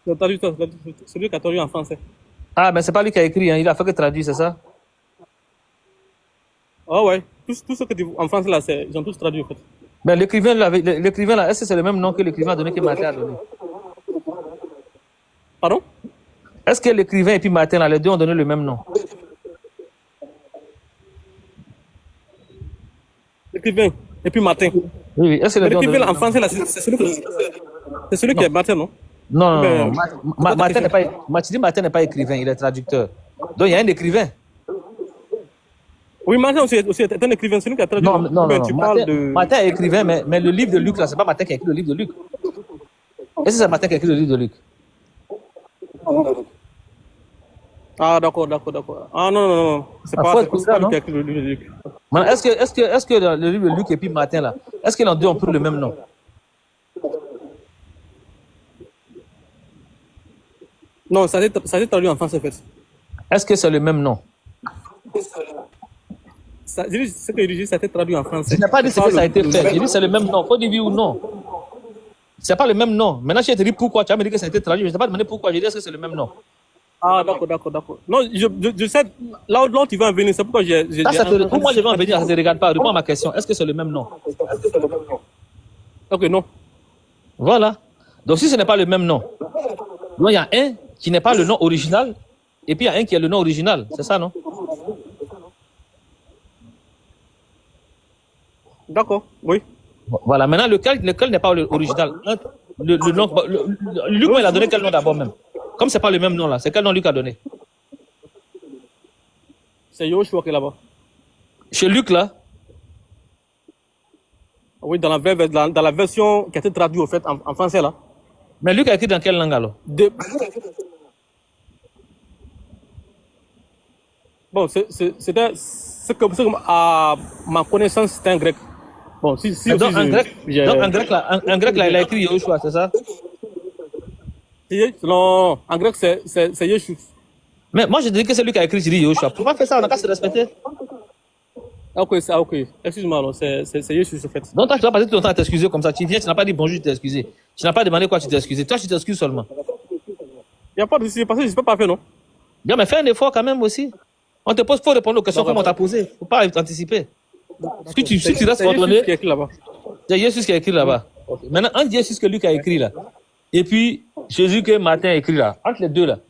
Le traducteur, celui qui a traduit en français. Ah, mais c'est pas lui qui a écrit, hein. Il a fait que traduire, c'est ça? Ah ouais, tout ce que tu en français là, ils ont tous traduit en fait. Mais l'écrivain là, est-ce que c'est le même nom que l'écrivain a donné que Martin a donné? Pardon? Est-ce que l'écrivain et puis Martin, là, les deux ont donné le même nom? L'écrivain et puis Martin. Oui, oui. Est-ce que les deux ont donné L'écrivain le en même français là, c'est celui qui est Martin, non? nom? Non, Ben, Martin n'est pas, Martin n'est pas écrivain, il est traducteur. Donc il y a un écrivain. Oui, Martin aussi est un écrivain, celui qui a traduit. Non. Tu parles de... Martin est écrivain, mais le livre de Luc, là, c'est pas Martin qui a écrit le livre de Luc. Est-ce que c'est Martin qui a écrit le livre de Luc? Ah, d'accord. Ah, non. C'est pas lui qui a écrit le livre de Luc. Est-ce que dans le livre de Luc et puis Martin, là, est-ce que les deux ont pris le même nom? Non, ça a été traduit en français, en fait. Est-ce que c'est le même nom? Ce que je dis, ça a été traduit en français. Je n'ai pas dit ce que ça a été fait. J'ai dit c'est le même nom. Faut dire oui ou non. C'est pas le même nom. Maintenant, je te dis pourquoi. Tu as me dit que ça a été traduit. Je ne t'ai pas demandé pourquoi. J'ai dit est-ce que c'est le même nom? Ah, d'accord. Non, je sais, là où tu vas en venir, c'est pourquoi j'ai... Pour moi, je vais en venir, ça ne te regarde pas. Réponds à ma question. Est-ce que c'est le même nom? Ok, non. Voilà. Donc, si ce n'est pas le même nom, il y a un qui n'est pas le nom original, et puis il y a un qui est le nom original. C'est ça, non? D'accord, oui. Voilà. Maintenant, lequel n'est pas l'original? Le nom... Luc, il a donné quel nom d'abord même? Comme ce n'est pas le même nom, là, c'est quel nom Luc a donné? C'est Yoshua qui est là-bas. Chez Luc, là? Oui, dans la version qui a été traduite, en fait, en français, là. Mais Luc a écrit dans quelle langue, alors? Bon, c'est comme à ma connaissance, c'était un grec. Bon, donc, un grec, là, il a écrit Yoshua, c'est ça? Non, en grec, c'est Yeshua. Mais moi, je dis que c'est lui qui a écrit Yoshua. Pourquoi faire ça? On n'a qu'à se respecter. Ok. Excuse-moi, alors, c'est Yeshua, en fait. Donc, toi, tu vas passer tout ton temps à t'excuser comme ça. Tu viens, tu n'as pas dit bonjour, tu t'es excusé. Tu n'as pas demandé quoi, tu t'es excusé. Toi, tu t'excuses seulement. Il n'y a pas de souci, parce que je ne suis pas parfait, non? Bien, mais fais un effort quand même aussi. On te pose, faut répondre aux questions comme on t'a posé. Faut pas anticiper. Si tu restes contrôlé, c'est Jésus qui a écrit là-bas. Maintenant, entre Jésus que Luc a écrit là, et puis Jésus que Martin a écrit là, entre les deux là,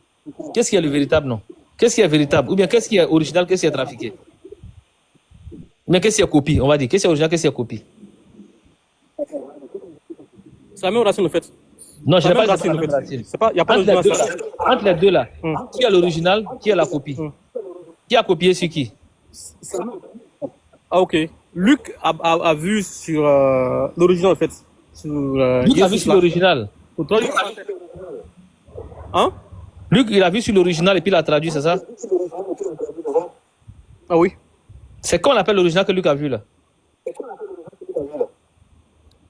qu'est-ce qui est le véritable nom? Qu'est-ce qui est véritable? Ou bien qu'est-ce qui est original, qu'est-ce qui est trafiqué? Ou bien qu'est-ce qui est copie? On va dire, qu'est-ce qui est original, qu'est-ce qui est copie? C'est la même racine, en fait. Non, je n'ai pas dit racine, en fait. Il n'y a pas de racine. Entre les deux là, qui est l'original, qui est la copie? Qui a copié sur qui? Ah, ok. Luc a vu sur l'original, en fait. Luc a vu sur l'original. Hein? Luc, il a vu sur l'original et puis il a traduit, c'est ça? Ah oui. C'est qu'on appelle l'original que Luc a vu là?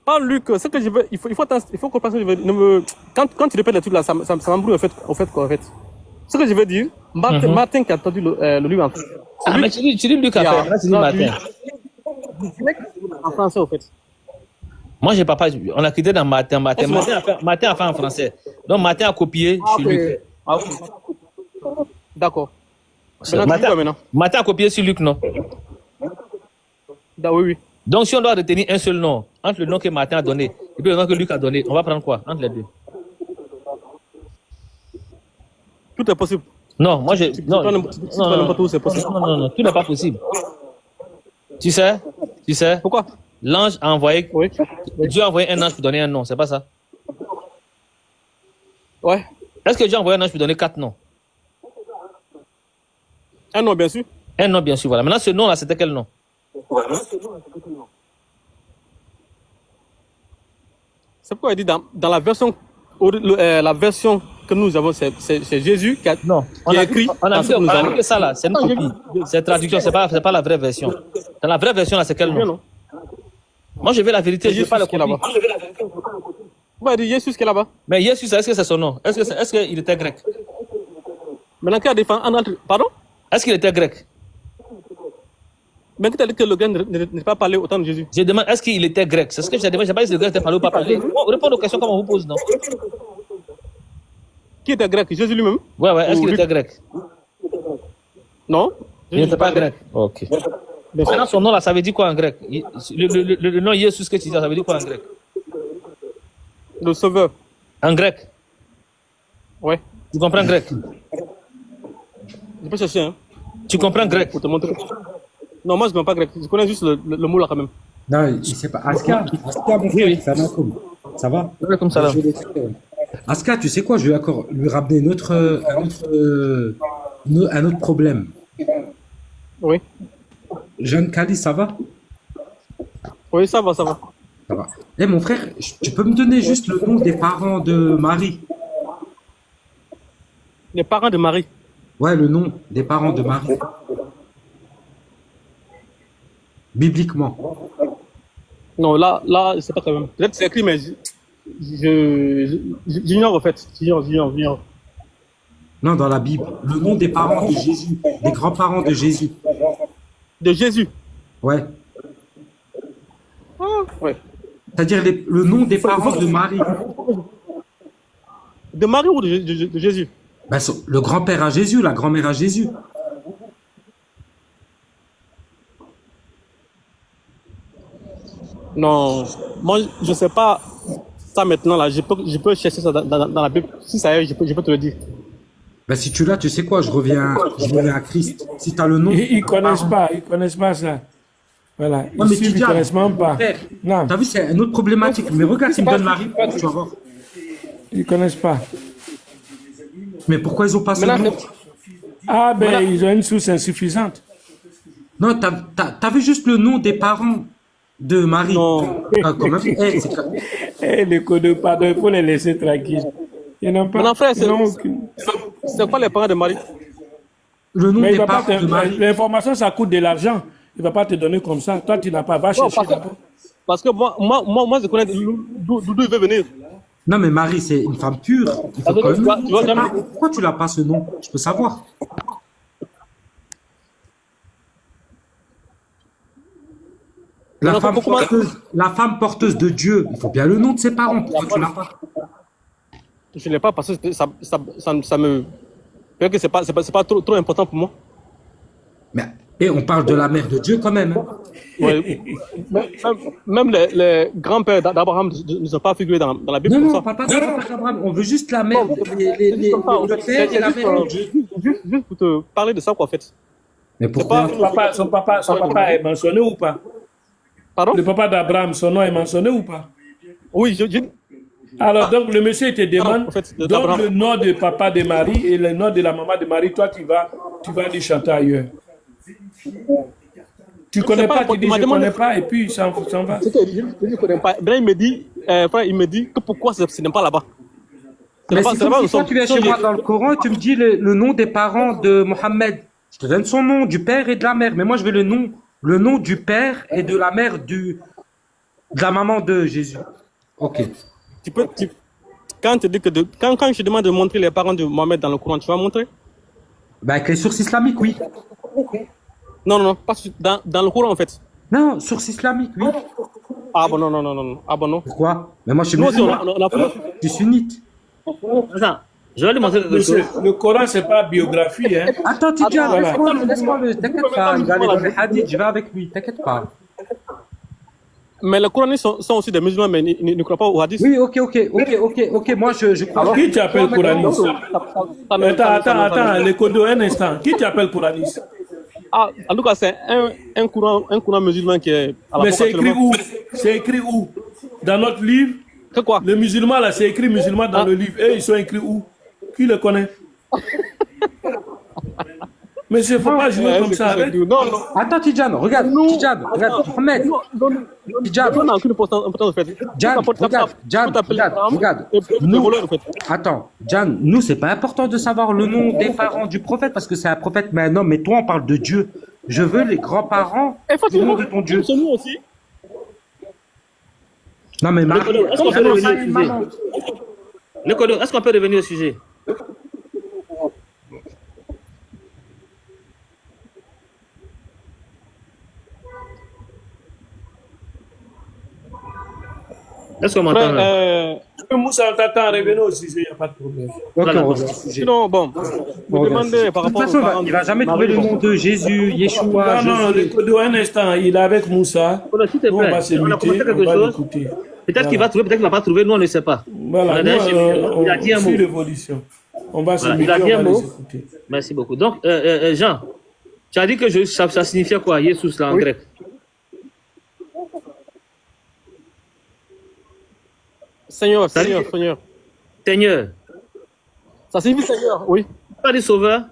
Ah, Luc, ce que je veux, il faut comprendre ce que je veux dire. Quand tu répètes les trucs là, ça m'embrouille en fait. Ce que je veux dire, Martin qui a traduit le livre en français. Ah, mais tu dis Luc a fait, tu dis Martin. En français, en fait. Moi, j'ai pas, on a quitté dans Martin. Martin a fait en français. Donc, Martin a copié chez Luc. Ah, ok. D'accord. Martin a copié sur Luc, non? Oui. Donc, si on doit retenir un seul nom, entre le nom que Martin a donné et puis le nom que Luc a donné, on va prendre quoi entre les deux? Tout est possible. Non, moi, non, tout n'est pas possible. Tu sais? Pourquoi? L'ange a envoyé... Oui. Dieu a envoyé un ange pour donner un nom, c'est pas ça? Ouais. Est-ce que Dieu a envoyé un ange pour donner 4 noms? Un nom, bien sûr. Un nom, bien sûr, voilà. Maintenant, ce nom-là, c'était quel nom? C'est pourquoi il dit dans la version que nous avons, c'est Jésus qui a écrit. On a vu que ça là, c'est une copie. C'est traduction, c'est pas la vraie version. Dans la vraie version là, c'est quel nom? Moi, je veux la vérité, je veux pas la copie. Pourquoi il dit Jésus qui est là-bas? Mais Jésus, est-ce que c'est son nom? Est-ce qu'il était grec? Maintenant, qui a défendu. Pardon? Est-ce qu'il était grec? Mais qui t'a dit que le grec n'est pas parlé autant de Jésus? Je demande, est-ce qu'il était grec? C'est ce que je demande. Je ne sais pas si le grec était parlé ou pas parlé. Répondez aux questions comme on vous pose, non? Qui était grec? Jésus lui-même? Ouais, ouais. Est-ce Ou qu'il Luc? était grec? Non? Il n'était pas grec. Ok. Maintenant, son nom là, ça veut dire quoi en grec? Le nom Jésus que tu dis, ça veut dire quoi en grec? Le sauveur. En grec. Ouais. Tu comprends grec? Je peux chercher, hein, Tu comprends grec? pour te montrer. Non, moi, je ne comprends pas grec. Je connais juste le mot là, quand même. Non, il sait pas. Aska, mon frère, Oui. salam alaikum. Ça va? Comme ça là. Aska, tu sais quoi? Je vais encore lui ramener un autre problème. Oui. Jeanne Kali, ça va? Oui, ça va, ça va. Ça va. Eh, mon frère, tu peux me donner juste le nom des parents de Marie? Les parents de Marie. Ouais, le nom des parents de Marie. Bibliquement. Non, là, je sais pas quand même. Peut-être que c'est écrit, mais j'ignore en fait. J'ignore. Non, dans la Bible. Le nom des parents de Jésus. Des grands-parents de Jésus. De Jésus. Ouais. Ah, ouais. C'est-à-dire le nom des parents de Marie. De Marie ou de Jésus? Ben, le grand-père à Jésus, la grand-mère à Jésus. Non, moi, je sais pas ça maintenant là. Je peux chercher ça dans la Bible. Si ça y est, je peux te le dire. Ben, si tu l'as, tu sais quoi, je reviens à Christ. Si tu as le nom. Ils connaissent pas ça. Voilà. Ouais, mais Ils Tidjane, connaissent même pas. Non, t'as vu, c'est une autre problématique. Mais regarde, s'ils me donnent la réponse, tu vas voir. ils connaissent pas. Mais pourquoi ils ont pas ce Maintenant, nom? Ah ben, ils ont une source insuffisante. Non, t'as vu juste le nom des parents de Marie. Non. Ah, quand même. Eh, Eh, les codes, pardon, il faut les laisser tranquilles. Ils n'ont pas. Maintenant, frère, ils n'ont aucune- c'est quoi les parents de Marie? le nom Mais des il va pas parents de Marie. l'information, ça coûte de l'argent. Il va pas te donner comme ça. Toi, tu n'as pas. Va Non, chercher. parce que moi, je connais d'où il veut venir. Non, mais Marie, c'est une femme pure. Il faut Attends, quand même- tu vois jamais- Pourquoi tu l'as pas ce nom? Je peux savoir. Non, comment- La femme porteuse de Dieu, il faut bien le nom de ses parents. Pourquoi tu l'as pas? Je ne l'ai pas parce que ça me. Peut-être que c'est pas trop important pour moi. Mais on parle de la mère de Dieu quand même. Hein. Ouais. Même les grands-pères d'Abraham ne sont pas figurés dans la Bible Non, comme non, ça. on parle pas de la mère d'Abraham. On veut juste la mère. Non, Le père et la mère de Dieu. Juste pour te parler de ça, quoi, en fait. Mais pourquoi? Son papa est mentionné ou pas? Pardon? Le papa d'Abraham, son nom est mentionné ou pas? Oui, Alors, donc, le monsieur te demande en fait, donne d'Abraham. le nom de papa de Marie et le nom de la maman de Marie. Toi, tu vas aller chanter ailleurs. Tu connais pas, tu dis je connais pas, et puis il s'en va. C'est que je ne connais pas. Ibrahim me dit, frère, il me dit que pourquoi ce n'est pas là-bas. Mais c'est comme si toi, tu viens chez moi dans le Coran et tu me dis le nom des parents de Mohammed. Je te donne son nom, du père et de la mère. Mais moi, je veux le nom du père et de la mère de la maman de Jésus. Ok. Quand je te demande de montrer les parents de Mohamed dans le Coran, tu vas montrer? Ben, avec les sources islamiques, oui. Non, pas dans le Coran en fait. Non, sources islamiques, oui. Ah bon, non. Ah bon, non. Pourquoi? Mais moi, je suis Nous aussi, musulman. on a fait. Je suis sunnite. Attends, je vais lui montrer quelque chose. Le Coran, c'est pas biographie, hein. Attends, Tidjane, Attends, laisse-moi t'inquiète pas. Il va aller dans les hadiths, je vais avec lui, t'inquiète pas. Mais les Coranistes sont aussi des musulmans, mais ils ne croient pas au hadith. Oui, ok. Moi, je crois. Qui t'appelle Coraniste? Attends. Attends, les codos, un instant. Qui t'appelle Coraniste? Ah, en tout cas, c'est un courant musulman qui est à la Mais porte c'est écrit actuellement. où? C'est écrit où? Dans notre livre? Que quoi? Les musulmans, là, c'est écrit musulmans dans le livre. Et ils sont écrits où? Qui le connaît? Mais il ne faut pas jouer comme ça. Arrête. Non. Attends, Tidjane, regarde, Mohamed. Tidjane, On n'a aucune importance en fait. regarde. Attends, Jan, nous, c'est pas important de savoir le nom des parents du prophète parce que c'est un prophète, mais un homme. Mais toi, on parle de Dieu. Je veux les grands-parents du nom de ton Dieu. C'est nous aussi. Non, mais Marie, Est-ce qu'on peut revenir au sujet? Nicolas, est-ce qu'on peut revenir au sujet? Est-ce qu'on m'entend là? Moussa, on t'attend, revenez au sujet, il n'y a pas de problème. Ok, on revient au sujet. Sinon, bon, On vous revient au demandez sujet. par De toute rapport façon, aux parents il va jamais de trouver le Marie. nom de Jésus, Yeshua, Non, Jésus. un instant, il est avec Moussa. Voilà, s'il te Nous, on plaît. va se On a commencé muter, on quelque va chose. l'écouter. Peut-être qu'il va trouver, peut-être qu'il ne va pas trouver. Nous, on ne sait pas. Voilà, D'ailleurs, il a dit un mot. suit l'évolution. On va se Voilà, il muter, a dit on un va mot. les écouter. Merci beaucoup. Donc, Jean, tu as dit que ça signifiait quoi, Jesus, là, en Oui. grec? Seigneur, Ça dit- Seigneur, Seigneur. Seigneur. Ça signifie Seigneur, oui. Tu as dit sauveur?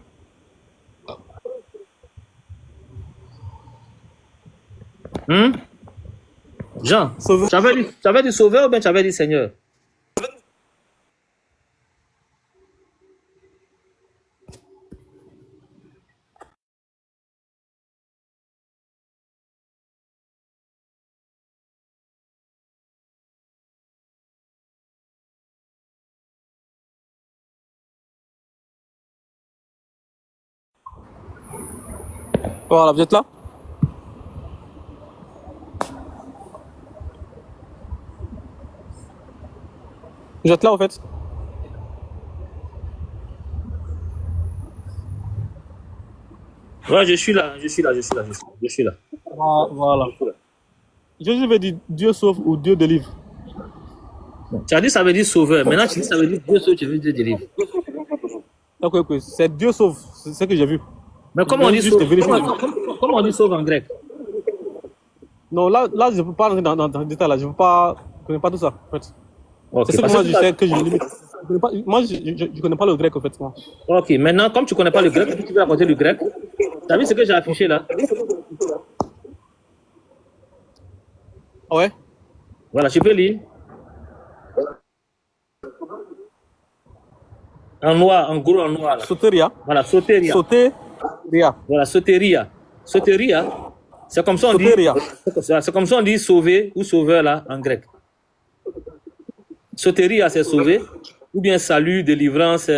Jean, Sauveur. tu avais dit sauveur ou bien tu avais dit Seigneur? Voilà, vous êtes là? Vous êtes là, en fait? Ouais, je suis là. Voilà. Jésus veut dire Dieu sauve ou Dieu délivre. Tu as dit ça veut dire sauveur. Maintenant, tu dis ça veut dire Dieu sauve, tu veux dire délivre. Ok, ok. C'est Dieu sauve, c'est ce que j'ai vu. Mais comment on dit Juste sauve? vérifier. Comment on dit sauve en grec? Non, là, je ne peux pas rentrer dans le détail, là. Je ne connais pas tout ça, en fait. Ok, C'est ce que parce moi, que je tu as- sais que je limite. Moi, je ne connais pas le grec, en fait. Moi. Ok, maintenant, comme tu ne connais pas le grec, tu veux raconter le grec. Tu as vu ce que j'ai affiché là? Ah ouais? Voilà, tu peux lire. En noir, en gros en noir. Là. Soteria. Voilà, soteria. Soteria. Voilà, soteria. Soteria, c'est comme ça on dit. Soteria. C'est comme ça on dit sauver ou sauveur là en grec. Soteria, c'est sauver, ou bien salut, délivrance,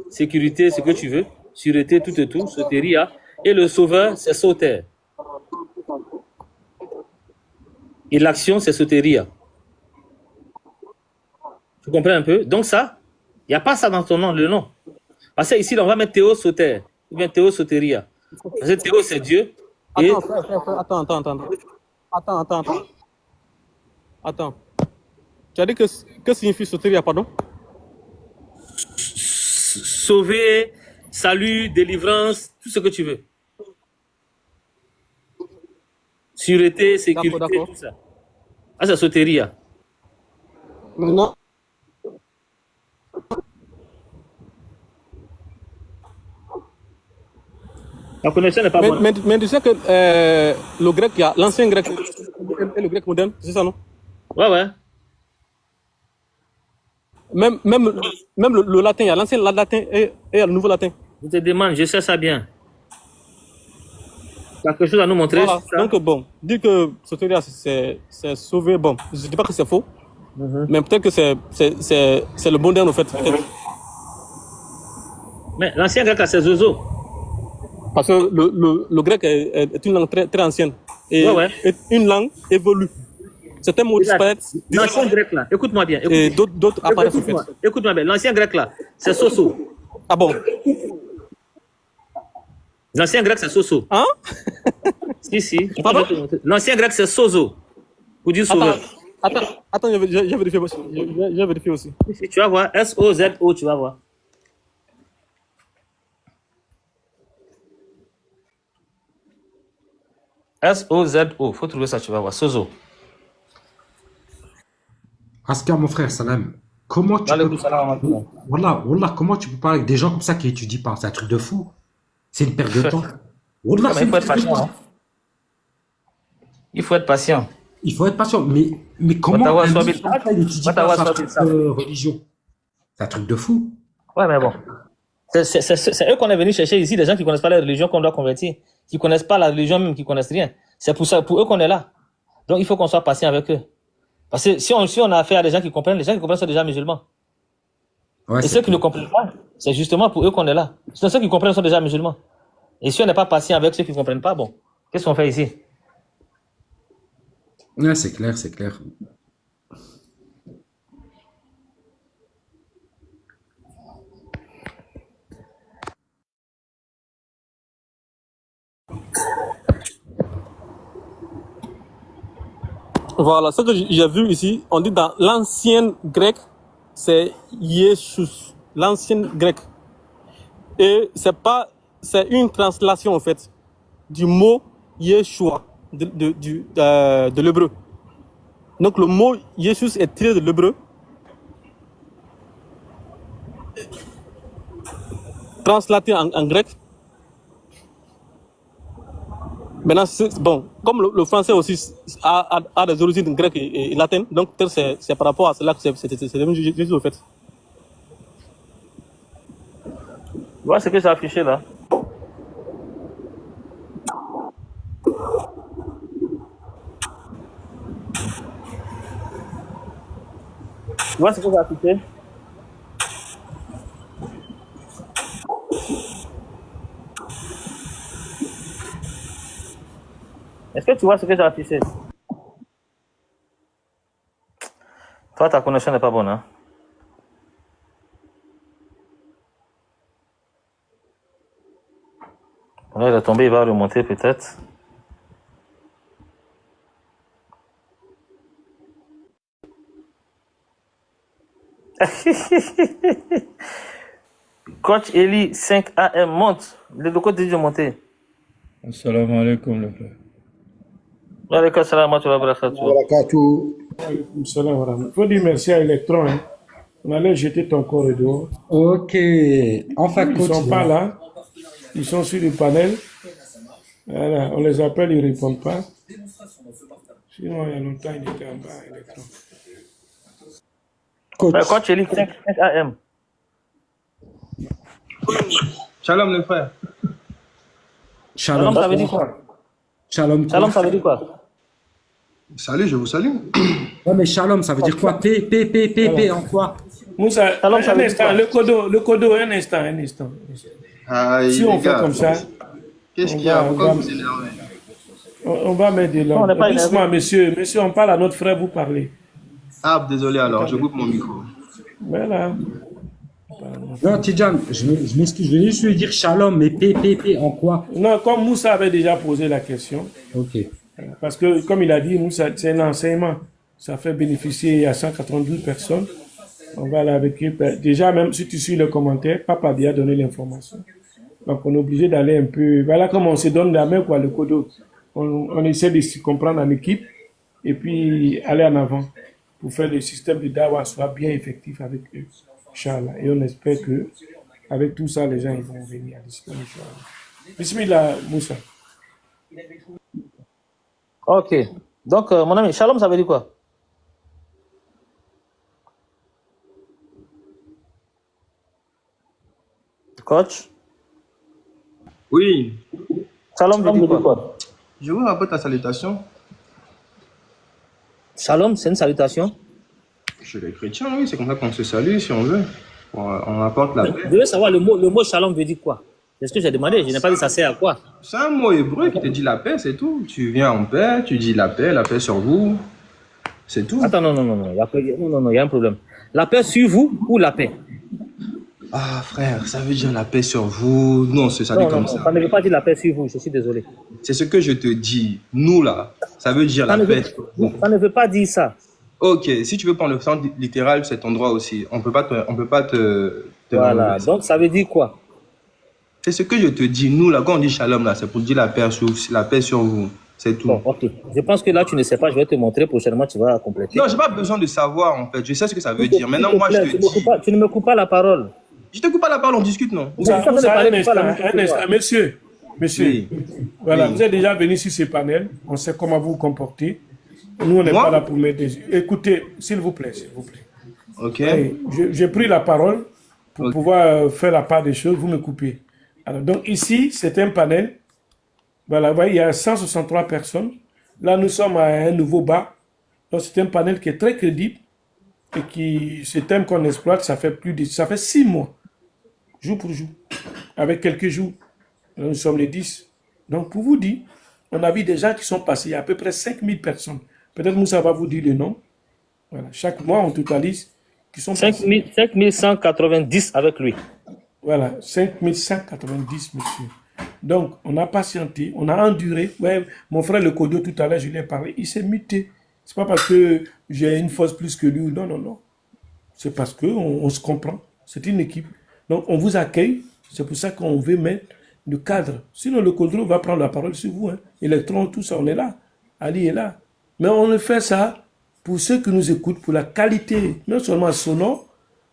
sécurité, ce que tu veux, sûreté, tout et tout, soteria. Et le sauveur, c'est sauter. Et l'action, c'est soteria. Tu comprends un peu? Donc ça, il n'y a pas ça dans ton nom, le nom. Parce que ici, là, on va mettre Théo Soter, ou bien Théo Soteria. Parce que Théo, c'est Dieu. Et Attends, frère, attends. Tu as dit que signifie soteria, pardon? sauver, salut, délivrance, tout ce que tu veux. Sûreté, sécurité, D'accord. tout ça. Ah, c'est soteria. Non. La connexion n'est pas bonne. Mais tu sais que le grec, il y a l'ancien grec et le grec moderne, c'est ça, non? Ouais. Même le latin, il y a l'ancien latin et le nouveau latin. Je te demande, je sais ça bien. Tu as quelque chose à nous montrer? Voilà. sur ça? Donc, bon, dire que soteria, c'est sauver, bon, je ne dis pas que c'est faux, mais peut-être que c'est le moderne, en fait. Peut-être. Mais l'ancien grec, là, c'est zozo. Parce que le grec est une langue très, très ancienne. Et Ouais. est une langue évolue. Certains mots disparaissent. L'ancien grec, là, écoute-moi bien. Et d'autres apparaissent, en fait. Écoute-moi bien. L'ancien grec, là, c'est soso. Ah bon? L'ancien grec, c'est soso. Hein? Si. Pardon? L'ancien grec, c'est sozo. Pour dire sauveur. Attends, j'ai vérifié aussi. J'ai vérifié aussi. Tu vas voir, S-O-Z-O, tu vas voir. S-O-Z-O, faut trouver ça, tu vas voir. Sozo. Askar, mon frère, salam. Comment tu peux... Wallah, comment tu peux parler avec des gens comme ça qui étudient pas? C'est un truc de fou. C'est une perte de temps. Wallah, c'est une perte de temps. Il faut être patient. Il faut être patient. Mais comment un musulman, il n'étudie pas sa religion? C'est un truc de fou. Ouais, mais bon. C'est eux qu'on est venu chercher ici, des gens qui ne connaissent pas la religion qu'on doit convertir, qui ne connaissent pas la religion même, qui ne connaissent rien. C'est pour eux qu'on est là. Donc il faut qu'on soit patient avec eux. Parce que si on a affaire à des gens qui comprennent, les gens qui comprennent sont déjà musulmans. Ouais, Et ceux qui ne comprennent pas, c'est justement pour eux qu'on est là. Ceux qui comprennent sont déjà musulmans. Et si on n'est pas patient avec ceux qui ne comprennent pas, bon, qu'est-ce qu'on fait ici? Ouais, c'est clair, c'est clair. Voilà, ce que j'ai vu ici, on dit dans l'ancienne grecque, c'est Yeshus, l'ancienne grecque. Et c'est une translation en fait du mot Yeshua de l'hébreu. Donc le mot Yeshus est tiré de l'hébreu, translaté en grec. Maintenant, bon, comme le français aussi a des origines grecques et latines, donc peut-être c'est par rapport à cela que c'est devenu Jésus au fait. Voilà ce que j'ai affiché là. Tu vois ce que j'ai affiché? Est-ce que tu vois ce que j'ai affiché? Toi, ta connexion n'est pas bonne, hein? Là, il est tombé, il va remonter peut-être. Coach Eli 5 AM monte. Le coach dit de monter. Assalamu alaikum, le frère. Alaikum salam wa barakatuh. Il faut dire merci à Electron. Hein. On allait jeter ton corps dehors. Ok. Enfin, Ils ne sont pas là. Ils sont sur le panel. Voilà. On les appelle, ils ne répondent pas. Sinon, il y a longtemps, ils étaient en bas, Electron. Coach Eli 5 AM. Shalom le frère. Shalom, ça veut dire quoi? Shalom, Shalom, ça veut dire quoi? Salut, je vous salue. Ouais, mais shalom, ça veut dire quoi? P, en quoi? Moussa, Shalom, ça un veut dire instant, quoi? le codo, un instant. Aïe, Si on les fait gars, comme ça, qu'est-ce qu'il y a? Pourquoi vous énervez? on va mettre de Non, on n'est pas l'ordre. Doucement, monsieur, on parle à notre frère, vous parlez. Ah, désolé alors, je coupe mon micro. Voilà. Non, Tidjan, je m'excuse, je vais juste lui dire shalom, mais P, en quoi? Non, comme Moussa avait déjà posé la question, Ok. parce que comme il a dit, Moussa, c'est un enseignement. Ça fait bénéficier à 192 personnes. On va aller avec eux. Déjà, même si tu suis le commentaire, Papa a donné l'information. Donc, on est obligé d'aller un peu. Voilà comment on se donne la main, quoi, le codo. On essaie de se comprendre en équipe et puis aller en avant pour faire le système de Dawa soit bien effectif avec eux. Inch'Allah. Et on espère que avec tout ça, les gens ils vont venir à l'islam. Bismillah, Moussa. Ok. Donc, mon ami, shalom, ça veut dire quoi? Coach? Oui, Shalom veut dire quoi? je vous rappelle ta salutation. Shalom, c'est une salutation. Chez les chrétiens, oui, c'est comme ça qu'on se salue si on veut. On apporte la paix. Je veux savoir le mot shalom veut dire quoi? C'est ce que j'ai demandé. Je n'ai pas dit ça sert à quoi. C'est un mot hébreu qui te dit la paix, c'est tout. Tu viens en paix, tu dis la paix sur vous. C'est tout. Attends, non, il y a un problème. La paix sur vous ou la paix? Ah frère, ça veut dire la paix sur vous. Non, c'est ça dit comme ça. Ça ne veut pas dire la paix sur vous, je suis désolé. C'est ce que je te dis. Nous là, ça veut dire Ça la ne veut, paix sur vous. ça ne veut pas dire ça. Ok, si tu veux prendre le sens littéral, cet endroit aussi, on peut pas te Voilà, l'enlever. donc ça veut dire quoi? C'est ce que je te dis. Nous là, quand on dit shalom là, c'est pour dire la paix sur vous. C'est tout. Bon, ok. Je pense que là, tu ne sais pas, je vais te montrer prochainement, tu vas compléter. Non, j'ai pas besoin de savoir en fait. Je sais ce que ça veut dire. Maintenant, moi, je te dis. Tu ne me coupes pas la parole. Je te coupe pas la parole, on discute, non? Moussa, un instant, monsieur. Oui. Voilà, Oui. vous êtes déjà venu sur ce panel. On sait comment vous vous comportez. Nous, on n'est Moi? pas là pour mettre des... Écoutez, s'il vous plaît. Ok. Hey, j'ai pris la parole pour Ok. pouvoir faire la part des choses. Vous me coupez. Alors, donc ici, c'est un panel. Voilà, vous voyez, il y a 163 personnes. Là, nous sommes à un nouveau bar. Donc, c'est un panel qui est très crédible et qui, ce thème qu'on exploite, ça fait 6 mois, jour pour jour, avec quelques jours. Là, nous sommes les 10. Donc, pour vous dire, on a vu des gens qui sont passés, il y a à peu près 5000 personnes. Peut-être Moussa va vous dire le nom. Voilà, chaque mois, on totalise qui sont passés. 5190 avec lui. Voilà, 5190, monsieur. Donc, on a patienté, on a enduré. Ouais, mon frère Le Kodo, tout à l'heure, je lui ai parlé, il s'est muté. C'est pas parce que j'ai une force plus que lui. Non, non, non. C'est parce qu'on se comprend. C'est une équipe. Donc, on vous accueille. C'est pour ça qu'on veut mettre le cadre. Sinon, le Kodro va prendre la parole sur vous. Hein. Électron, tout ça, on est là. Ali est là. Mais on le fait ça pour ceux qui nous écoutent, pour la qualité, non seulement sonore,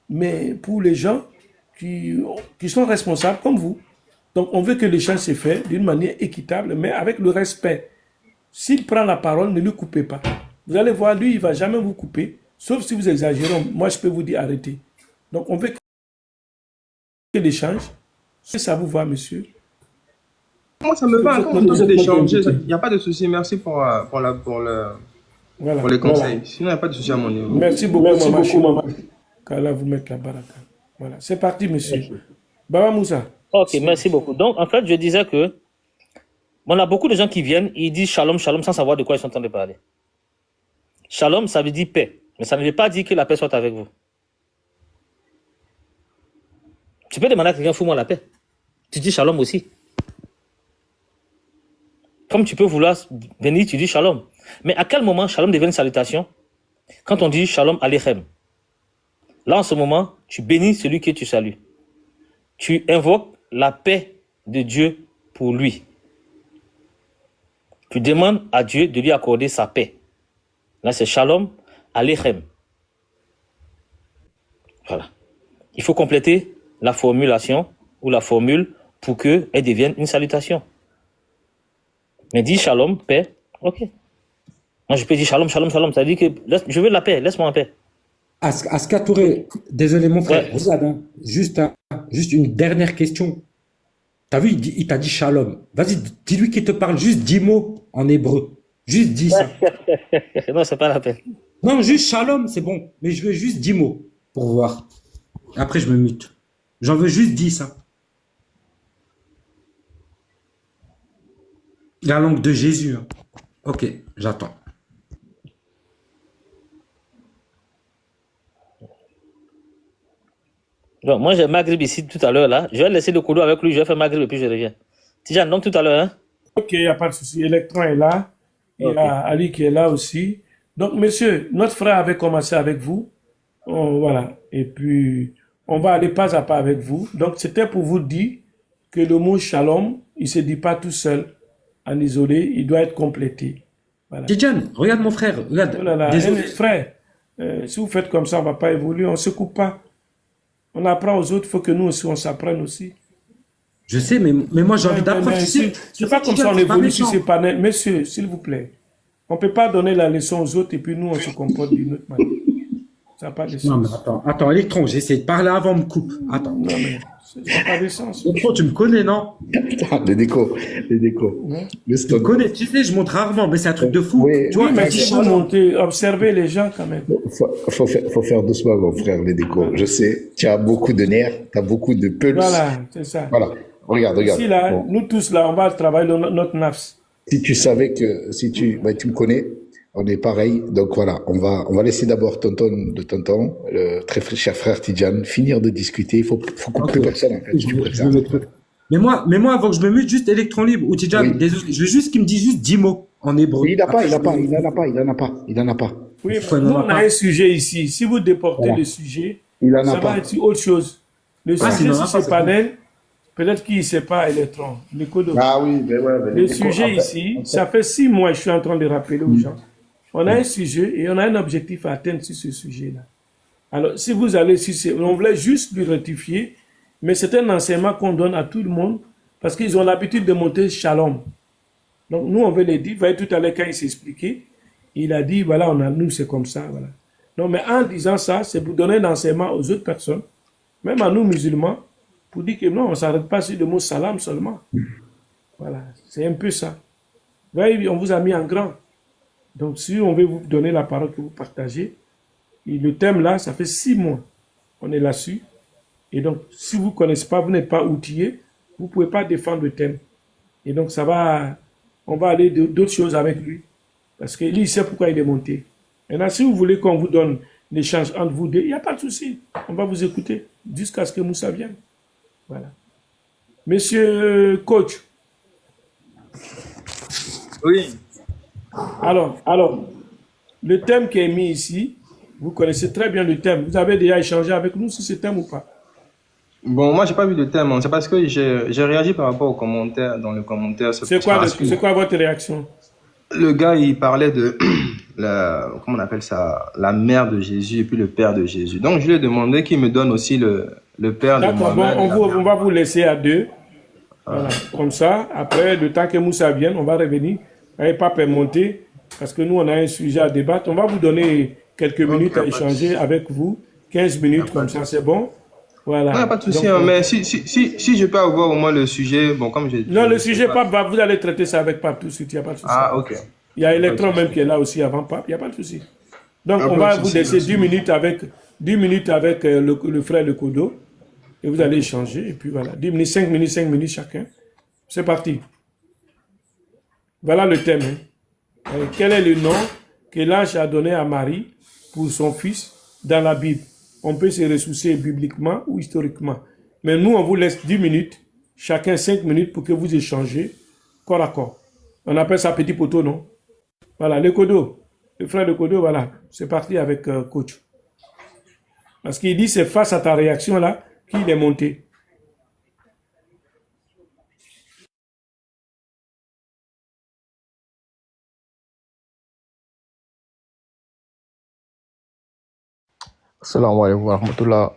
mais pour les gens qui sont responsables comme vous. Donc, on veut que l'échange se fait d'une manière équitable, mais avec le respect. S'il prend la parole, ne le coupez pas. Vous allez voir, lui, il ne va jamais vous couper, sauf si vous exagérez. Moi, je peux vous dire arrêtez. Donc, on veut que l'échange, si ça vous va, monsieur. Moi, ça me va. Quand on tente d'échanger, il n'y a pas de souci. Merci pour les conseils. Sinon, il n'y a pas de souci à mon niveau. Merci beaucoup, maman. Qu'Allah vous mette la baraka. Voilà, c'est parti, monsieur. Baba Moussa. Ok, merci beaucoup. Donc, en fait, je disais que on a beaucoup de gens qui viennent, ils disent shalom, shalom, sans savoir de quoi ils sont en train de parler. Shalom, ça veut dire paix. Mais ça ne veut pas dire que la paix soit avec vous. Tu peux demander à quelqu'un, fous-moi la paix. Tu dis shalom aussi. Comme tu peux vouloir venir, tu dis shalom. Mais à quel moment shalom devient une salutation? Quand on dit shalom aleichem. Là, en ce moment, tu bénis celui que tu salues. Tu invoques la paix de Dieu pour lui. Tu demandes à Dieu de lui accorder sa paix. Là, c'est shalom aleichem. Voilà. Il faut compléter la formulation ou la formule pour qu'elle devienne une salutation. Mais dis shalom, paix, ok. Moi, je peux dire shalom, shalom, shalom. Ça veut dire que je veux la paix, laisse-moi en paix. Aska Touré, désolé mon frère, ouais. Regarde, hein, juste une dernière question. T'as vu, il t'a dit shalom. Vas-y, dis-lui qu'il te parle juste 10 mots en hébreu. Juste 10 ça. Non, c'est pas la peine. Non, juste shalom, c'est bon. Mais je veux juste 10 mots pour voir. Après, je me mute. J'en veux juste 10 ça. La langue de Jésus. Hein. Ok, j'attends. Donc, moi, j'ai Maghrib ici tout à l'heure, là. Je vais laisser le couteau avec lui, je vais faire Maghrib et puis je reviens. Tijane, donc tout à l'heure, hein? Ok, il n'y a pas de souci. Électron est là. Il y a Ali qui est là aussi. Donc, monsieur, notre frère avait commencé avec vous. Voilà. Et puis, on va aller pas à pas avec vous. Donc, c'était pour vous dire que le mot shalom, il ne se dit pas tout seul, en isolé. Il doit être complété. Voilà. Tijane, regarde mon frère. Regarde. Oh là là, désolé. Frère, si vous faites comme ça, on ne va pas évoluer. On ne se coupe pas. On apprend aux autres, il faut que nous aussi, on s'apprenne aussi. Je sais, mais moi, j'ai envie d'apprendre. C'est pas comme ça on évolue sur ces panels. Messieurs, s'il vous plaît, on ne peut pas donner la leçon aux autres et puis nous, on se comporte d'une autre manière. Ça n'a pas de sens. Non, mais attends, Électron, j'essaie de parler avant, on me coupe. Attends. Non, mais ça n'a pas de sens. Électron, tu me connais, non? Les décos. Tu me connais, tu sais, je montre rarement, mais c'est un truc de fou. Oui, tu vois, mais si vous montez, observez les gens quand même. Faut faire doucement, mon frère, les décos. Je sais, tu as beaucoup de nerfs, tu as beaucoup de pulse. Voilà, c'est ça. Voilà, regarde. Ici, là, bon. nous tous, là, on va travailler notre nafs. Si tu savais que, tu me connais, on est pareil. Donc voilà, on va laisser d'abord tonton, le très cher frère Tidjane, finir de discuter. Il faut qu'on plus personne, en fait. Mais moi, avant que je me mute, juste Électron libre ou Tidjane, oui. Désolé, je veux juste qu'il me dise juste 10 mots en hébreu. Il n'en a pas. Oui, nous, on a un sujet ici. Si vous déportez le sujet, ça va être autre chose. Le sujet sur ce panel, peut-être qu'il ne sait pas Électron. Ah oui, mais ouais. Le sujet ici, ça fait 6 mois que je suis en train de rappeler aux gens. On a un sujet et on a un objectif à atteindre sur ce sujet-là. Alors, si vous allez sur on voulait juste lui rectifier, mais c'est un enseignement qu'on donne à tout le monde parce qu'ils ont l'habitude de monter shalom. Donc, nous, on veut les dire. Vous voyez, tout à l'heure, quand il s'est expliqué, il a dit, voilà, nous, c'est comme ça, voilà. Non, mais en disant ça, c'est pour donner un enseignement aux autres personnes, même à nous, musulmans, pour dire que non, on ne s'arrête pas sur le mot salam seulement. Voilà, c'est un peu ça. Vous voyez, on vous a mis en grand. Donc, si on veut vous donner la parole que vous partagez, et le thème là, ça fait 6 mois. On est là-dessus. Et donc, si vous ne connaissez pas, vous n'êtes pas outillé, vous ne pouvez pas défendre le thème. Et donc, on va aller d'autres choses avec lui. Parce que lui, il sait pourquoi il est monté. Maintenant, si vous voulez qu'on vous donne l'échange entre vous deux, il n'y a pas de souci. On va vous écouter jusqu'à ce que Moussa vienne. Voilà. Monsieur coach. Oui. Alors, le thème qui est mis ici, vous connaissez très bien le thème. Vous avez déjà échangé avec nous sur ce thème ou pas? Bon, moi, j'ai pas vu de thème. Hein. C'est parce que j'ai réagi par rapport aux commentaires. Dans le commentaire, c'est quoi votre réaction? Le gars, il parlait de comment on appelle ça, la mère de Jésus et puis le père de Jésus. Donc, je lui ai demandé qu'il me donne aussi le père de Mohamed. D'accord, bon, on va vous laisser à deux. Voilà, comme ça, après, le temps que Moussa vienne, on va revenir. N'allez pas monter, parce que nous, on a un sujet à débattre. On va vous donner quelques minutes à échanger avec vous. 15 minutes, comme ça, c'est bon? Voilà. Non, pas de souci, hein, mais si je peux avoir au moins le sujet, bon, comme j'ai dit. Non, le sujet, Pape, vous allez traiter ça avec Pape tout de suite, il n'y a pas de souci. Ah, ok. Il y a Electron même qui est là aussi avant Pape, il n'y a pas de souci. Donc, on va vous laisser 10 minutes avec le frère Le Kodo, et vous allez échanger, et puis voilà, 10 minutes, 5 minutes chacun. C'est parti. Voilà le thème. Hein. Quel est le nom que l'ange a donné à Marie pour son fils dans la Bible? On peut se ressoucier bibliquement ou historiquement. Mais nous, on vous laisse 10 minutes, chacun 5 minutes pour que vous échangez corps à corps. On appelle ça petit poteau, non? Voilà, le Kodo, le frère de Kodo, voilà, c'est parti avec coach. Parce qu'il dit, c'est face à ta réaction là qu'il est monté. Salam alaikum wa rahmatullah.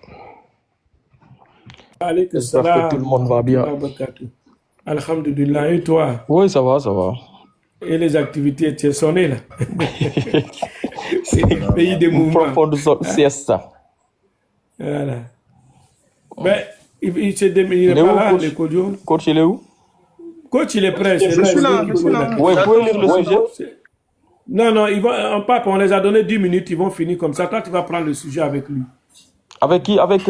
J'espère que tout le monde va bien. Alhamdulillah, et toi? Oui, ça va, ça va. Et les activités, tu es sonné là. Pays des mouvements. Profonde siesta. Voilà. Ben, il est pas là, le Kodio. Coach, il est où? Coach, il est prêt. Je suis là. Oui, vous pouvez lire le sujet? Non, en pape, on les a donné 10 minutes, ils vont finir comme ça. Toi, tu vas prendre le sujet avec lui. Avec qui? Avec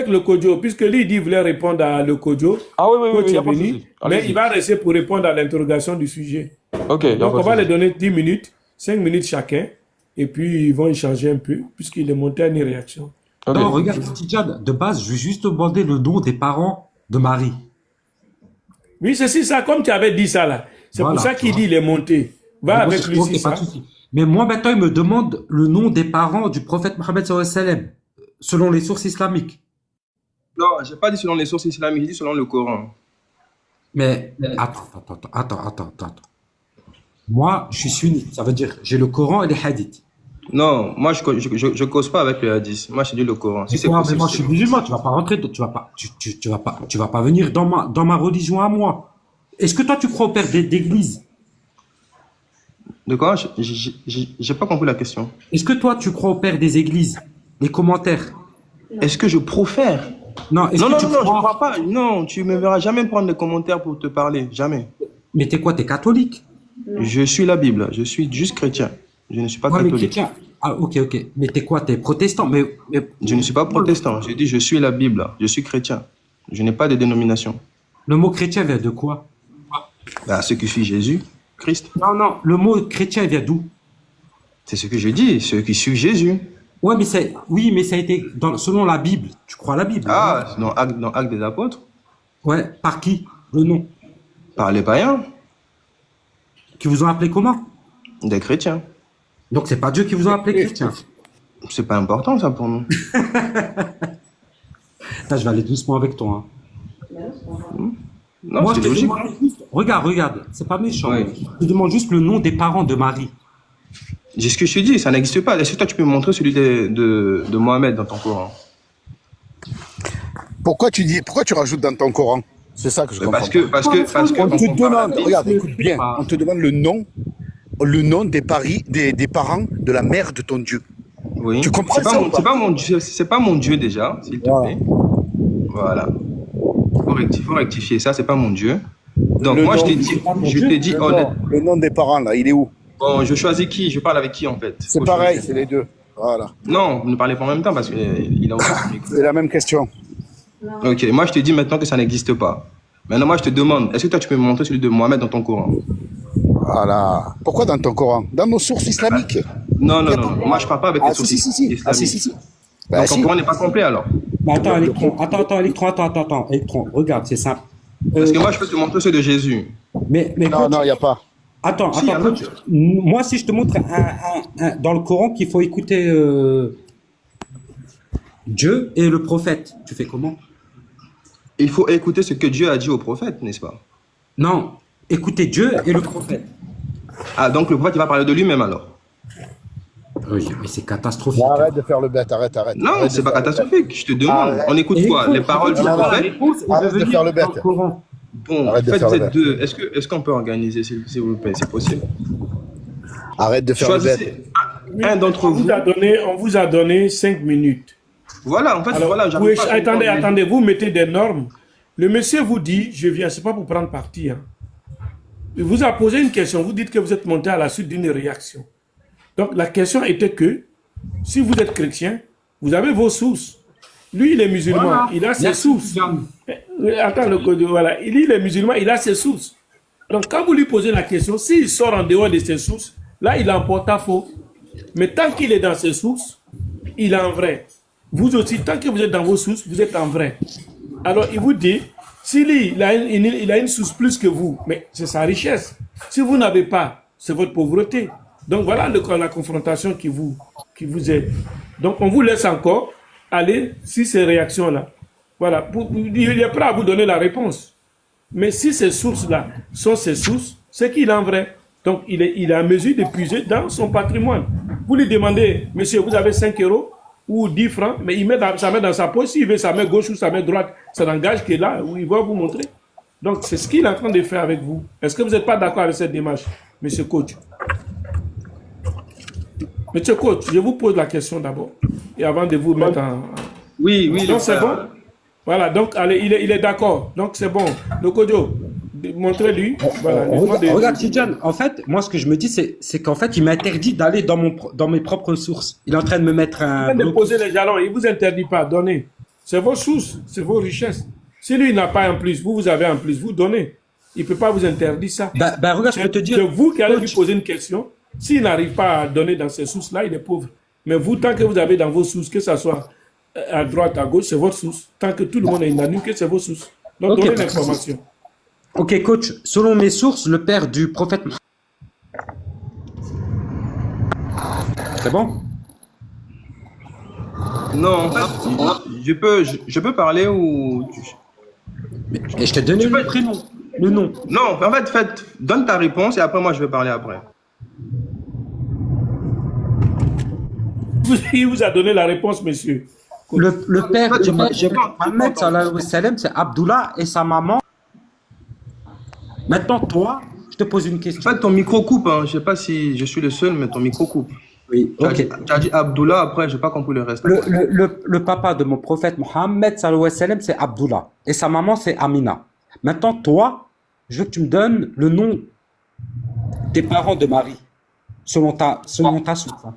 le Kodio, puisque lui, il dit qu'il voulait répondre à le Kodio. Ah oui, il est venu, mais il va rester pour répondre à l'interrogation du sujet. Ok. Donc, on va les donner 10 minutes, 5 minutes chacun, et puis ils vont échanger un peu, puisqu'il est monté à une réaction. Okay. Non, regarde, Tidjane, de base, je vais juste demander le nom des parents de Marie. Oui, c'est ça, comme tu avais dit ça là. C'est pour ça qu'il dit il est monté. Va avec lui, c'est ça. Mais moi, maintenant, il me demande le nom des parents du prophète Mohammed sallallahu alayhi wa sallam, selon les sources islamiques. Non, j'ai pas dit selon les sources islamiques, j'ai dit selon le Coran. Mais attends. Moi, je suis sunnite, ça veut dire j'ai le Coran et les hadiths. Non, moi je cause pas avec les hadiths. Moi je dis le Coran. Si mais moi je suis musulman, tu vas pas rentrer, tu vas pas venir dans ma religion à moi. Est-ce que toi tu crois au père d'église? De quoi? J'ai pas compris la question. Est-ce que toi tu crois au père des églises? Les commentaires. Est-ce que je profère? Non, je crois pas. Non, tu me verras jamais prendre des commentaires pour te parler, jamais. Mais t'es quoi? T'es catholique? Je suis la Bible, je suis juste chrétien. Je ne suis pas catholique. Mais chrétien. Ah, ok. Mais t'es quoi? T'es protestant? Mais... Je ne suis pas protestant. J'ai dit je suis la Bible. Je suis chrétien. Je n'ai pas de dénomination. Le mot chrétien vient de quoi? Ce qui suit Jésus, Christ. Non. Le mot chrétien vient d'où? C'est ce que je dis. Ceux qui suivent Jésus. Ouais, mais ça a été selon la Bible. Tu crois à la Bible? Ah, dans Actes des Apôtres. Ouais. Par qui? Le nom? Par les païens. Qui vous ont appelé comment? Des chrétiens. Donc c'est pas Dieu qui vous a appelé chrétien. C'est pas important ça pour nous. Là, je vais aller doucement avec toi. Hein. Non, moi, c'est logique. Regarde, c'est pas méchant. Oui. Je demande juste le nom des parents de Marie. C'est ce que je te dis, ça n'existe pas. Est-ce que toi tu peux me montrer celui de Mohamed dans ton Coran? Pourquoi tu rajoutes dans ton Coran? C'est ça que je comprends. Parce que on te demande, regarde, écoute bien, on te demande le nom des parents de la mère de ton Dieu. Oui. Tu comprends ça? C'est pas mon Dieu déjà, s'il te plaît. Voilà. Faut rectifier ça, c'est pas mon Dieu. Donc moi je t'ai dit honnêtement. Le nom des parents là, il est où? Bon, je choisis qui, je parle avec qui en fait? C'est pareil, c'est les deux. Voilà. Non, vous ne parlez pas en même temps parce qu'il a aussi son micro. C'est la même question. Ok, moi je te dis maintenant que ça n'existe pas. Maintenant moi je te demande, est-ce que toi tu peux me montrer celui de Mohamed dans ton Coran? Voilà. Pourquoi dans ton Coran? Dans nos sources islamiques. Non. Moi je parle pas avec les sources islamiques. Si. Donc ton Coran n'est pas complet alors? Mais attends, Electron, regarde, c'est simple. Parce que moi je peux te montrer ceux de Jésus. Mais non, il n'y a pas. Attends, Si, attends, coach. Moi, si je te montre dans le Coran qu'il faut écouter Dieu et le prophète, tu fais comment? il faut écouter ce que Dieu a dit au prophète, n'est-ce pas? Non, écouter Dieu et le prophète. Ah, donc le prophète, il va parler de lui-même alors? Oui, mais c'est catastrophique. Non, arrête de faire le bête, arrête. Non, Arrête c'est de pas faire le catastrophique. Je te demande. Arrête. On écoute quoi? Les paroles du prophète? Arrête de faire le bête. Bon, Arrête de faites faire vous le êtes deux. Est-ce qu'on peut organiser, s'il vous plaît? C'est possible. Arrête de faire le bête. Choisissez un d'entre vous. On vous a donné 5 minutes. Voilà, en fait, Alors, voilà. vous, j'arrive pas à comprendre. attendez, vous mettez des normes. Le monsieur vous dit, je viens, c'est pas pour prendre parti. Hein. Il vous a posé une question, vous dites que vous êtes monté à la suite d'une réaction. Donc la question était que, si vous êtes chrétien, vous avez vos sources. Lui, il est musulman, Voilà. il a ses Merci, sources. Jeanne. Attends, le code, voilà. Il est musulman, il a ses sources. Donc quand vous lui posez la question, s'il sort en dehors de ses sources, là, il emporte à faux. Mais tant qu'il est dans ses sources, il est en vrai. Vous aussi, tant que vous êtes dans vos sources, vous êtes en vrai. Alors, il vous dit, si lui, il a une source plus que vous, mais c'est sa richesse. Si vous n'avez pas, c'est votre pauvreté. Donc, voilà la confrontation qui vous aide. Donc, on vous laisse encore aller sur ces réactions-là. Voilà. Il est prêt à vous donner la réponse. Mais si ces sources-là sont ses sources, c'est qu'il est en vrai. Donc, il est en mesure de puiser dans son patrimoine. Vous lui demandez, monsieur, vous avez 5 euros ou 10 francs, mais il met sa main dans sa poche. S'il veut sa main gauche ou sa main droite, ça n'engage que là où il va vous montrer. Donc, c'est ce qu'il est en train de faire avec vous. Est-ce que vous n'êtes pas d'accord avec cette démarche, monsieur coach? Monsieur coach, je vous pose la question d'abord. Et avant de vous mettre en... Oui, oui. Donc, c'est bon? Voilà, donc, allez, il est d'accord. Donc, c'est bon. Le Kojo, montrez-lui. Voilà, Regarde, Tidjane, en fait, moi, ce que je me dis, c'est qu'en fait, il m'interdit d'aller dans mes propres sources. Il est en train de me mettre un... De poser les jalons, il ne vous interdit pas, donnez. C'est vos sources, c'est vos richesses. Si lui n'a pas un plus, vous avez un plus, vous donnez. Il ne peut pas vous interdire ça. Regarde, je peux te dire... C'est vous qui allez lui poser une question. S'il n'arrive pas à donner dans ces sources-là, il est pauvre. Mais vous, tant que vous avez dans vos sources, que ce soit à droite, à gauche, c'est votre source. Tant que tout le monde est unanime, que c'est vos sources. Donc, donnez l'information. Ok, coach, selon mes sources, le père du prophète... C'est bon? Non, en fait, je peux parler ou... Et je t'ai donné le prénom, le nom. Non, en fait, donne ta réponse et après moi je vais parler après. Il vous a donné la réponse, monsieur. Le père de Mohamed, sallallahu alayhi wa sallam, c'est Abdullah et sa maman. Maintenant, toi, je te pose une question. En fait, ton micro coupe, hein. Je sais pas si je suis le seul, mais ton micro coupe. Oui, ok. Tu as dit Abdullah, après, je n'ai pas compris le reste. Le papa de mon prophète Mohammed, sallallahu alayhi wa sallam, c'est Abdullah. Et sa maman, c'est Amina. Maintenant, toi, je veux que tu me donnes le nom des parents de Marie, selon ta source. Hein.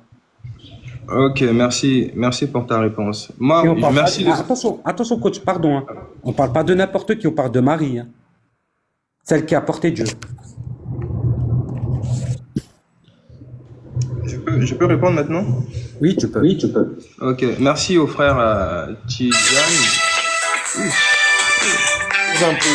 Ok, merci pour ta réponse. Moi, merci. Attention, coach, pardon. Hein. On ne parle pas de n'importe qui, on parle de Marie. Hein. Celle qui a porté Dieu. Je peux répondre maintenant? Oui, tu peux. Ok, merci au frère Tidjane. Je vous en prie.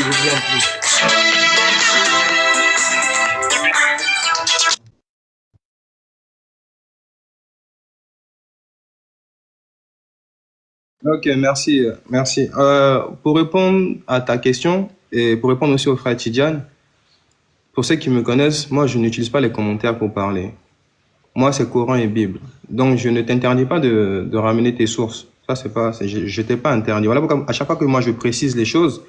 Ok, merci. Pour répondre à ta question et pour répondre aussi au frère Tidjane, pour ceux qui me connaissent, moi je n'utilise pas les commentaires pour parler. Moi c'est Coran et Bible. Donc je ne t'interdis pas de ramener tes sources. Ça je t'ai pas interdit. Voilà pourquoi à chaque fois que moi je précise les choses,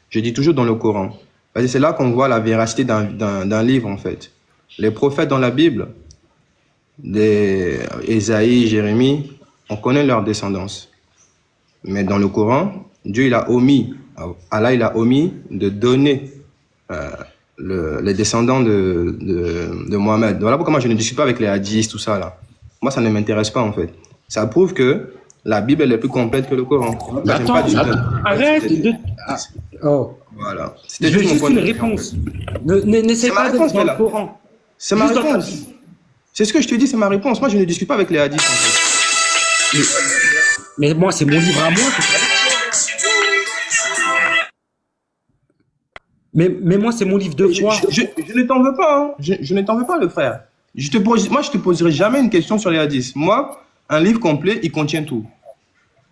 je dis toujours dans le Coran. Parce que c'est là qu'on voit la véracité d'un livre en fait. Les prophètes dans la Bible, Ésaïe, Jérémie, on connaît leur descendance. Mais dans le Coran, Allah il a omis de donner les descendants de Mohammed. Voilà pourquoi moi je ne discute pas avec les hadiths, tout ça là. Moi ça ne m'intéresse pas en fait. Ça prouve que la Bible elle est plus complète que le Coran. Arrête de... Oh. Voilà. Je veux juste une réponse. N'essaie pas d'être dans le Coran. C'est ma réponse. C'est ce que je te dis, c'est ma réponse. Moi je ne discute pas avec les hadiths en fait. Mais moi, c'est mon livre à moi. Mais moi, c'est mon livre de foi. Je ne t'en veux pas, hein. Je ne t'en veux pas, le frère. Moi, je te poserai jamais une question sur les hadiths. Moi, un livre complet, il contient tout.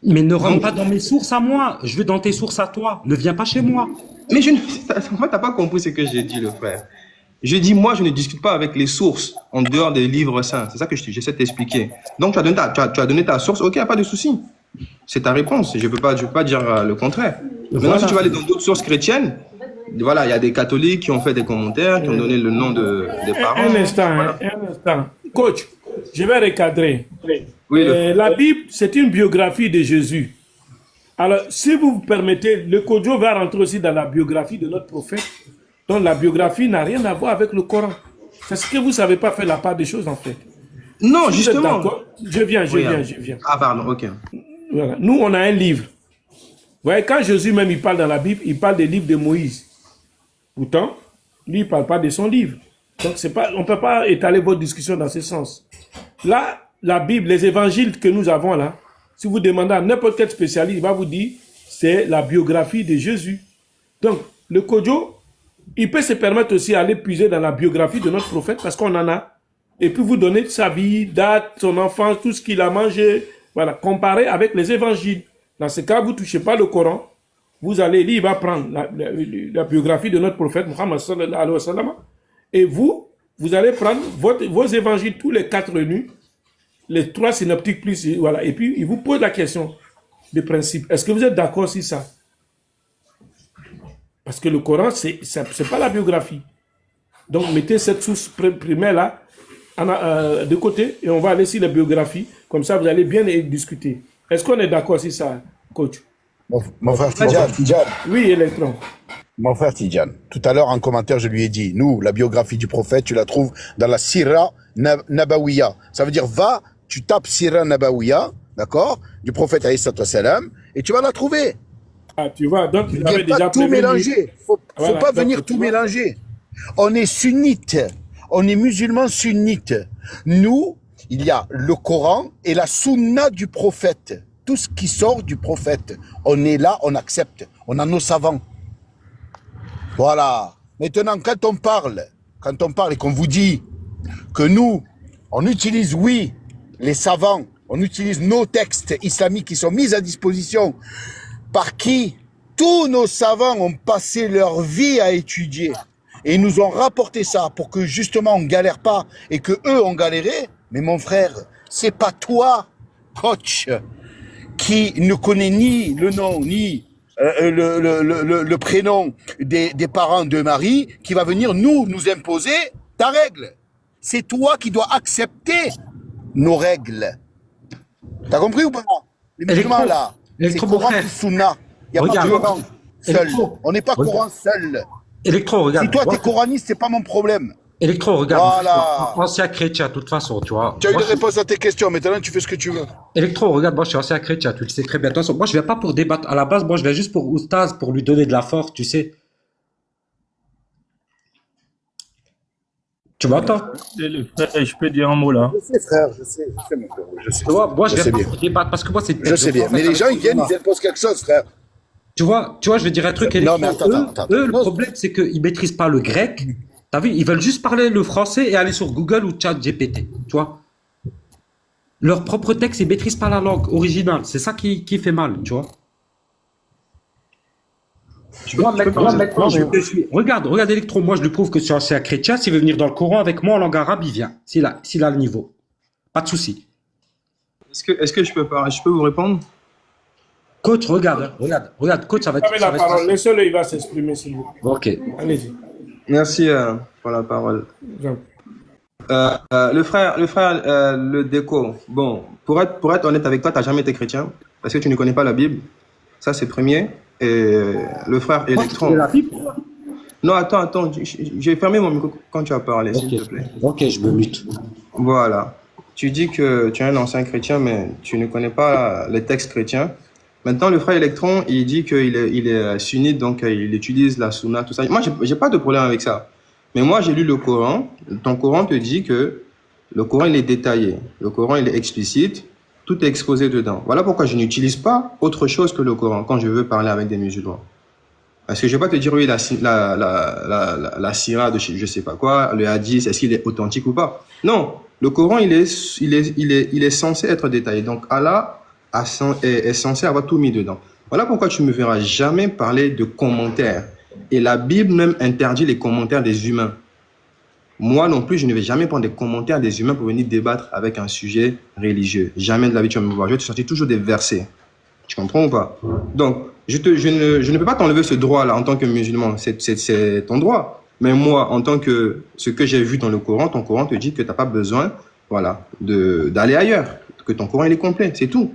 Mais ne rentre pas dans mes sources à moi. Je vais dans tes sources à toi. Ne viens pas chez moi. Mais moi, t'as pas compris ce que j'ai dit, le frère. Je dis, moi, je ne discute pas avec les sources en dehors des livres saints. C'est ça que j'essaie de t'expliquer. Donc, tu as donné ta source. Ok, pas de souci. C'est ta réponse. Je peux pas dire le contraire. Maintenant, si tu vas aller dans d'autres sources chrétiennes, voilà, il y a des catholiques qui ont fait des commentaires, qui ont donné le nom des parents. Un instant. Coach, je vais recadrer. Oui, la Bible, c'est une biographie de Jésus. Alors, si vous me permettez, le Kojo va rentrer aussi dans la biographie de notre prophète. Donc, la biographie n'a rien à voir avec le Coran. C'est ce que vous ne savez pas faire la part des choses, en fait. Non, si justement. Je viens. Ah, pardon, ok. Voilà. Nous, on a un livre. Vous voyez, quand Jésus même, il parle dans la Bible, il parle des livres de Moïse. Pourtant, lui, il ne parle pas de son livre. Donc, on ne peut pas étaler votre discussion dans ce sens. Là, la Bible, les évangiles que nous avons là, si vous demandez à n'importe quel spécialiste, il va vous dire c'est la biographie de Jésus. Donc, le Kojo, il peut se permettre aussi d'aller puiser dans la biographie de notre prophète parce qu'on en a. Et puis vous donner sa vie, date, son enfance, tout ce qu'il a mangé. Voilà, comparé avec les évangiles. Dans ce cas, vous ne touchez pas le Coran. Vous allez lire, il va prendre la biographie de notre prophète Muhammad sallallahu alayhi wa sallam. Et vous allez prendre vos évangiles, tous les 4 nus, les 3 synoptiques plus, voilà. Et puis, il vous pose la question de principe. Est-ce que vous êtes d'accord sur ça? Parce que le Coran, c'est pas la biographie. Donc, mettez cette source primaire-là de côté et on va aller sur la biographie. Comme ça, vous allez bien discuter. Est-ce qu'on est d'accord sur ça, coach? Mon frère Tidjane. Oui, Electron. Mon frère Tidjane. Tout à l'heure, en commentaire, je lui ai dit, nous, la biographie du prophète, tu la trouves dans la Sira Nabawiya. Ça veut dire, tu tapes Sira Nabawiya, d'accord, du prophète alayhi salam, et tu vas la trouver. Ah, tu vois, donc il ne faut pas tout mélanger. Faut pas venir tout mélanger. On est sunnite. On est musulmans sunnites. Nous, il y a le Coran et la sunna du prophète. Tout ce qui sort du prophète. On est là, on accepte. On a nos savants. Voilà. Maintenant, quand on parle et qu'on vous dit que nous, on utilise, oui, les savants, on utilise nos textes islamiques qui sont mis à disposition par qui tous nos savants ont passé leur vie à étudier. Et ils nous ont rapporté ça pour que justement on galère pas et que eux ont galéré. Mais mon frère, c'est pas toi, coach, qui ne connaît ni le nom, ni le prénom des parents de Marie, qui va venir nous imposer ta règle. C'est toi qui dois accepter nos règles. T'as compris ou pas? Les musulmans là, c'est Coran et Sunna. Il n'y a pas de Coran seul. On n'est pas Coran seul. Electro, regarde. Si toi t'es coraniste, c'est pas mon problème. Electro, regarde. Voilà. Ancien chrétien, de toute façon, tu vois. Tu as eu des réponses à tes questions, maintenant tu fais ce que tu veux. Electro, regarde, moi je suis ancien chrétien, tu le sais très bien. Attention, moi je viens pas pour débattre. À la base, moi je viens juste pour Oustaz, pour lui donner de la force, tu sais. Tu m'entends? Je peux dire un mot là. Je sais, frère, je sais, mon frère, je sais. Tu vois, moi je viens pas pour débattre parce que moi c'est. Je sais bien, mais les gens ils viennent, ils imposent quelque chose, frère. Tu vois, je vais dire un truc. Non, mais attends. Eux, le problème, c'est qu'ils maîtrisent pas le grec. T'as vu, ils veulent juste parler le français et aller sur Google ou ChatGPT. Tu vois. Leur propre texte, ils maîtrisent pas la langue originale. C'est ça qui fait mal, tu vois. Maintenant, regarde Electro, moi je lui prouve que c'est un chrétien. S'il veut venir dans le Coran avec moi en langue arabe, il vient. S'il a le niveau. Pas de souci. Est-ce que je peux vous répondre? Coach, regarde, coach, ça va être. La parole, laissez-le, il va s'exprimer s'il vous plaît. Ok. Allez-y. Merci pour la parole. Le frère, le déco. Bon, pour être honnête avec toi, tu n'as jamais été chrétien parce que tu ne connais pas la Bible. Ça, c'est premier. Et le frère Electron. La Bible? Non, attends. J'ai fermé mon micro quand tu as parlé, s'il te plaît. Ok, je me mute. Voilà. Tu dis que tu es un ancien chrétien, mais tu ne connais pas les textes chrétiens. Maintenant, le frère Electron, il dit qu'il est sunnite, donc il utilise la sunna, tout ça. Moi, j'ai pas de problème avec ça. Mais moi, j'ai lu le Coran. Ton Coran te dit que le Coran, il est détaillé. Le Coran, il est explicite. Tout est exposé dedans. Voilà pourquoi je n'utilise pas autre chose que le Coran quand je veux parler avec des musulmans. Parce que je vais pas te dire, oui, la sira de je sais pas quoi, le hadith, est-ce qu'il est authentique ou pas? Non. Le Coran, il est censé être détaillé. Donc, Allah est censé avoir tout mis dedans. Voilà pourquoi tu me verras jamais parler de commentaires. Et la Bible même interdit les commentaires des humains. Moi non plus, je ne vais jamais prendre des commentaires des humains pour venir débattre avec un sujet religieux. Jamais de la vie, tu vas me voir. Je vais te sortir toujours des versets. Tu comprends ou pas? Donc, je ne peux pas t'enlever ce droit-là en tant que musulman. C'est ton droit. Mais moi, en tant que ce que j'ai vu dans le Coran, ton Coran te dit que tu n'as pas besoin, voilà, d'aller ailleurs, que ton Coran il est complet, c'est tout.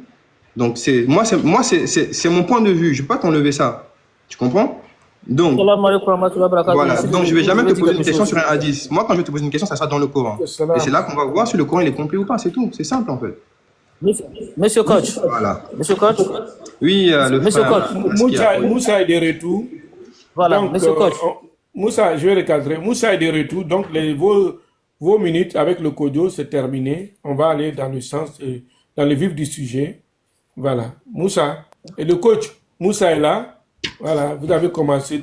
Donc c'est mon point de vue. Je ne peux pas t'enlever ça. Tu comprends? Donc voilà. Donc je vais jamais te poser une question sur un hadith. Moi, quand je vais te poser une question, ça sera dans le Coran. Et c'est là qu'on va voir si le Coran il est complet ou pas. C'est tout. C'est simple en fait. Monsieur Coach. Voilà. Monsieur Coach. Oui, le Monsieur frère. Coach. Moussa est de retour. Voilà, donc, Monsieur Coach. Moussa, je vais recadrer. Moussa est de retour. Donc, vos minutes avec le Kodio, c'est terminé. On va aller dans le sens, dans le vif du sujet. Voilà. Moussa. Et le coach, Moussa est là. Voilà. Vous avez commencé.